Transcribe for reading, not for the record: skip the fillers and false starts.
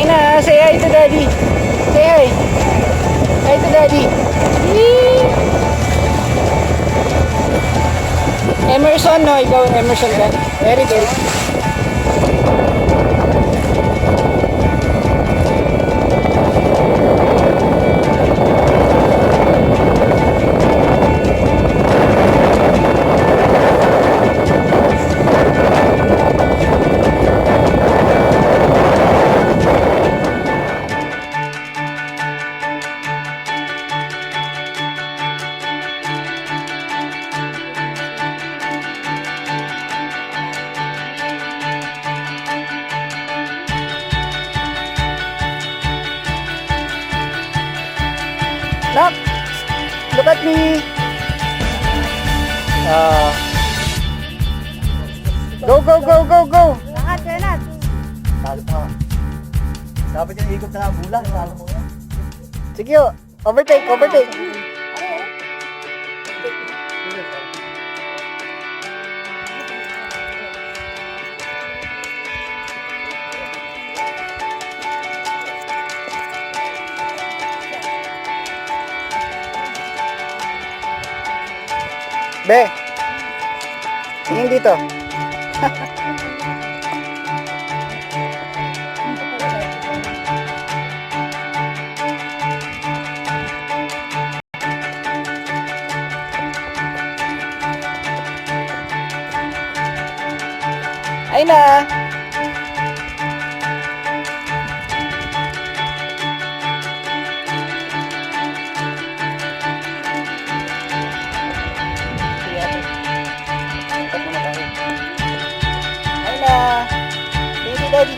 Ylaina, say hi to daddy. Say hi. Hi to daddy. Yee! Emerson, no? Ikaw, Emerson ka? Very good. Nak, look at me. Go, go, go, go, go. Lahat, lahat. Dapat yung ikot na lang bulan. Sige, overtake, overtake. Be, tingin dito. Ylaina. Ylaina. Baby daddy.